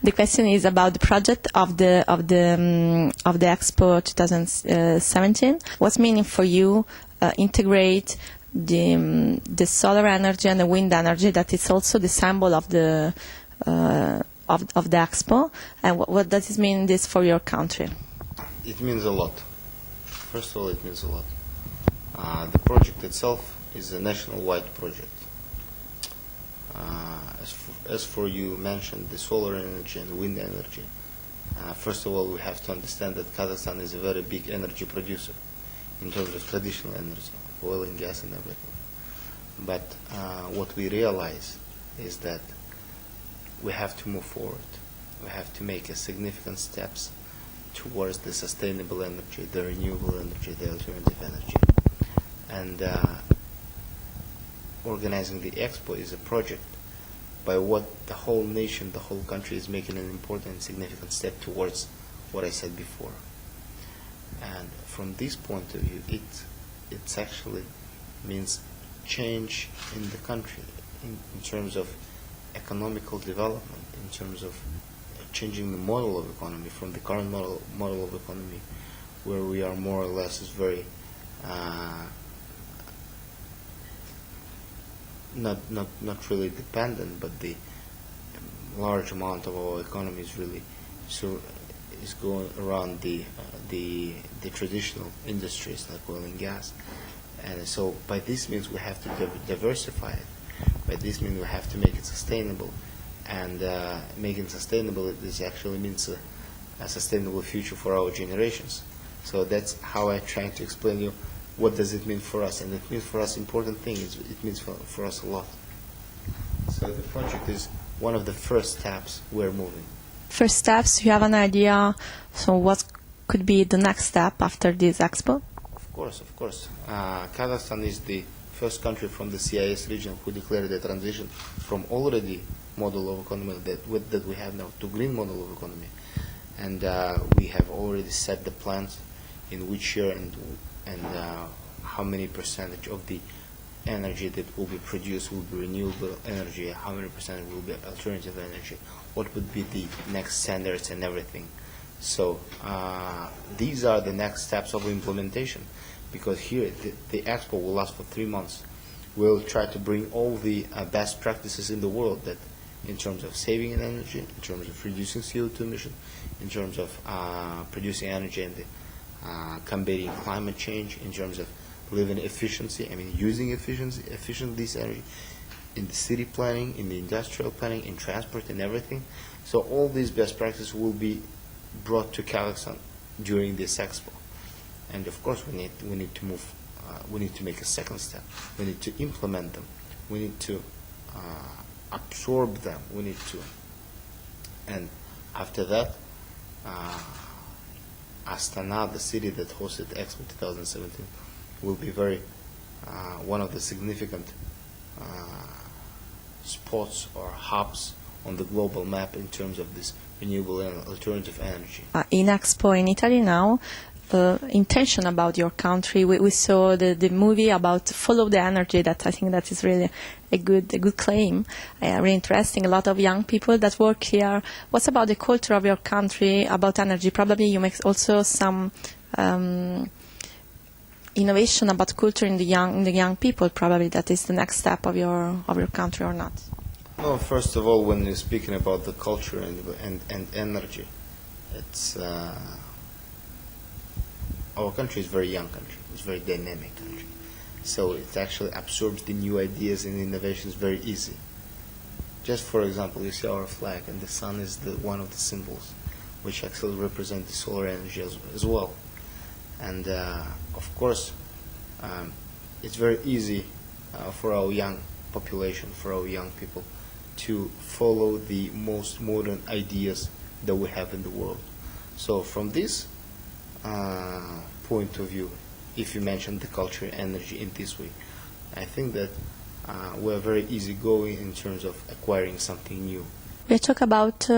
The question is about the project of the Expo 2017. What's meaning for you integrate the solar energy and the wind energy that is also the symbol of the Expo, and what does it mean this for your country? It means a lot. First of all, it means a lot. The project itself is a national-wide project. As for you mentioned, the solar energy and wind energy, first of all, we have to understand that Kazakhstan is a very big energy producer in terms of traditional energy, oil and gas and everything. But what we realize is that we have to move forward. We have to make significant steps towards the sustainable energy, the renewable energy, the alternative energy. And organizing the Expo is a project by what the whole nation, the whole country is making an important and significant step towards what I said before. And from this point of view, it actually means change in the country in terms of economical development, in terms of changing the model of economy from the current model of economy, where we are more or less is very not really dependent, but the large amount of our economy is really is going around the traditional industries like oil and gas, and so by this means we have to diversify it. By this means we have to make it sustainable, and making it sustainable, this actually means a sustainable future for our generations. So that's how I'm trying to explain you what does it mean for us, and it means for us important things. It means for us a lot. So the project is one of the first steps we're moving. First steps, you have an idea, so what could be the next step after this expo? Of course. Kazakhstan is the first country from the CIS region who declared the transition from already model of economy that we have now to green model of economy. And we have already set the plans in which year and how many percentage of the energy that will be produced will be renewable energy, how many percent will be alternative energy, what would be the next standards and everything. So these are the next steps of implementation, because here the expo will last for 3 months. We'll try to bring all the best practices in the world that in terms of saving energy, in terms of reducing CO2 emission, in terms of producing energy and combating climate change, in terms of living efficiency, using efficiently this energy in the city planning, in the industrial planning, in transport and everything. So all these best practices will be brought to Kazakhstan during this expo. And of course we need to move, we need to make a second step. We need to implement them. We need to absorb them. We need to, and after that, Astana, the city that hosted Expo 2017, will be very one of the significant spots or hubs on the global map in terms of this renewable and alternative energy. In Expo in Italy now, intention about your country. We saw the movie about Follow the Energy. That I think that is really a good claim. Really interesting. A lot of young people that work here. What's about the culture of your country about energy? Probably you make also some innovation about culture in the young people. Probably that is the next step of your country, or not? No. First of all, when you're speaking about the culture and energy, it's. Our country is a very young country. It's a very dynamic country. So it actually absorbs the new ideas and innovations very easy. Just for example, you see our flag, and the sun is one of the symbols, which actually represent the solar energy as well. And of course, it's very easy for our young population, for our young people, to follow the most modern ideas that we have in the world. So from this point of view, if you mention the culture and energy in this way, I think that we're very easygoing in terms of acquiring something new. We talk about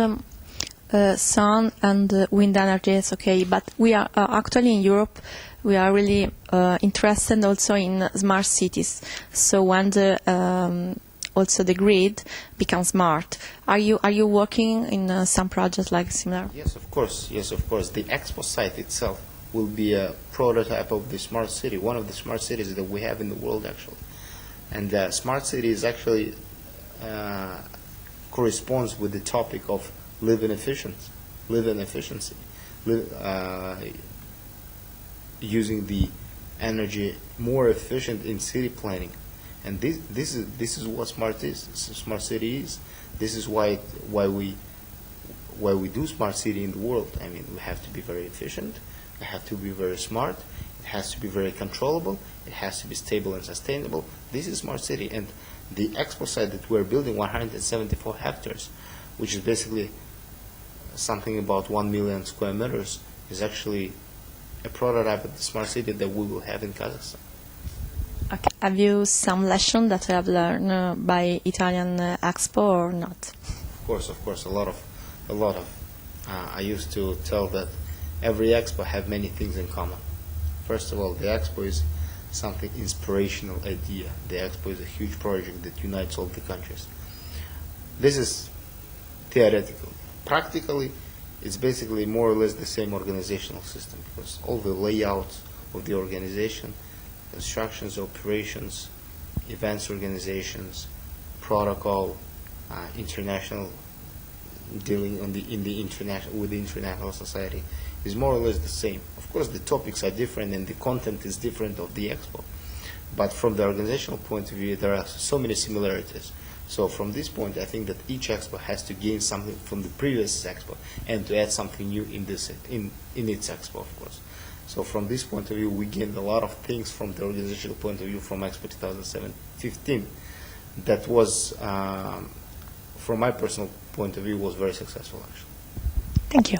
sun and wind energy, it's okay, but we are actually in Europe, we are really interested also in smart cities. So when the also the grid become smart. Are you working in some projects like similar? Yes, of course. Yes, of course. The expo site itself will be a prototype of the smart city, one of the smart cities that we have in the world, actually. And smart city is actually corresponds with the topic of live in efficiency, using the energy more efficient in city planning. And this is what smart is. Smart city is. This is why we do smart city in the world. I mean, we have to be very efficient. We have to be very smart. It has to be very controllable. It has to be stable and sustainable. This is smart city. And the expo site that we're building, 174 hectares, which is basically something about 1 million square meters, is actually a prototype of the smart city that we will have in Kazakhstan. Okay. Have you some lesson that you have learned by Italian Expo or not? Of course, a lot of. I used to tell that every expo have many things in common. First of all, the expo is something inspirational idea. The expo is a huge project that unites all the countries. This is theoretical. Practically, it's basically more or less the same organizational system, because all the layouts of the organization, constructions, operations, events organizations, protocol, international dealing with the international society is more or less the same. Of course, the topics are different and the content is different of the expo. But from the organizational point of view, there are so many similarities. So from this point, I think that each expo has to gain something from the previous expo and to add something new in its expo, of course. So from this point of view, we gained a lot of things from the organizational point of view from Expo 2015 that was, from my personal point of view, was very successful, actually. Thank you.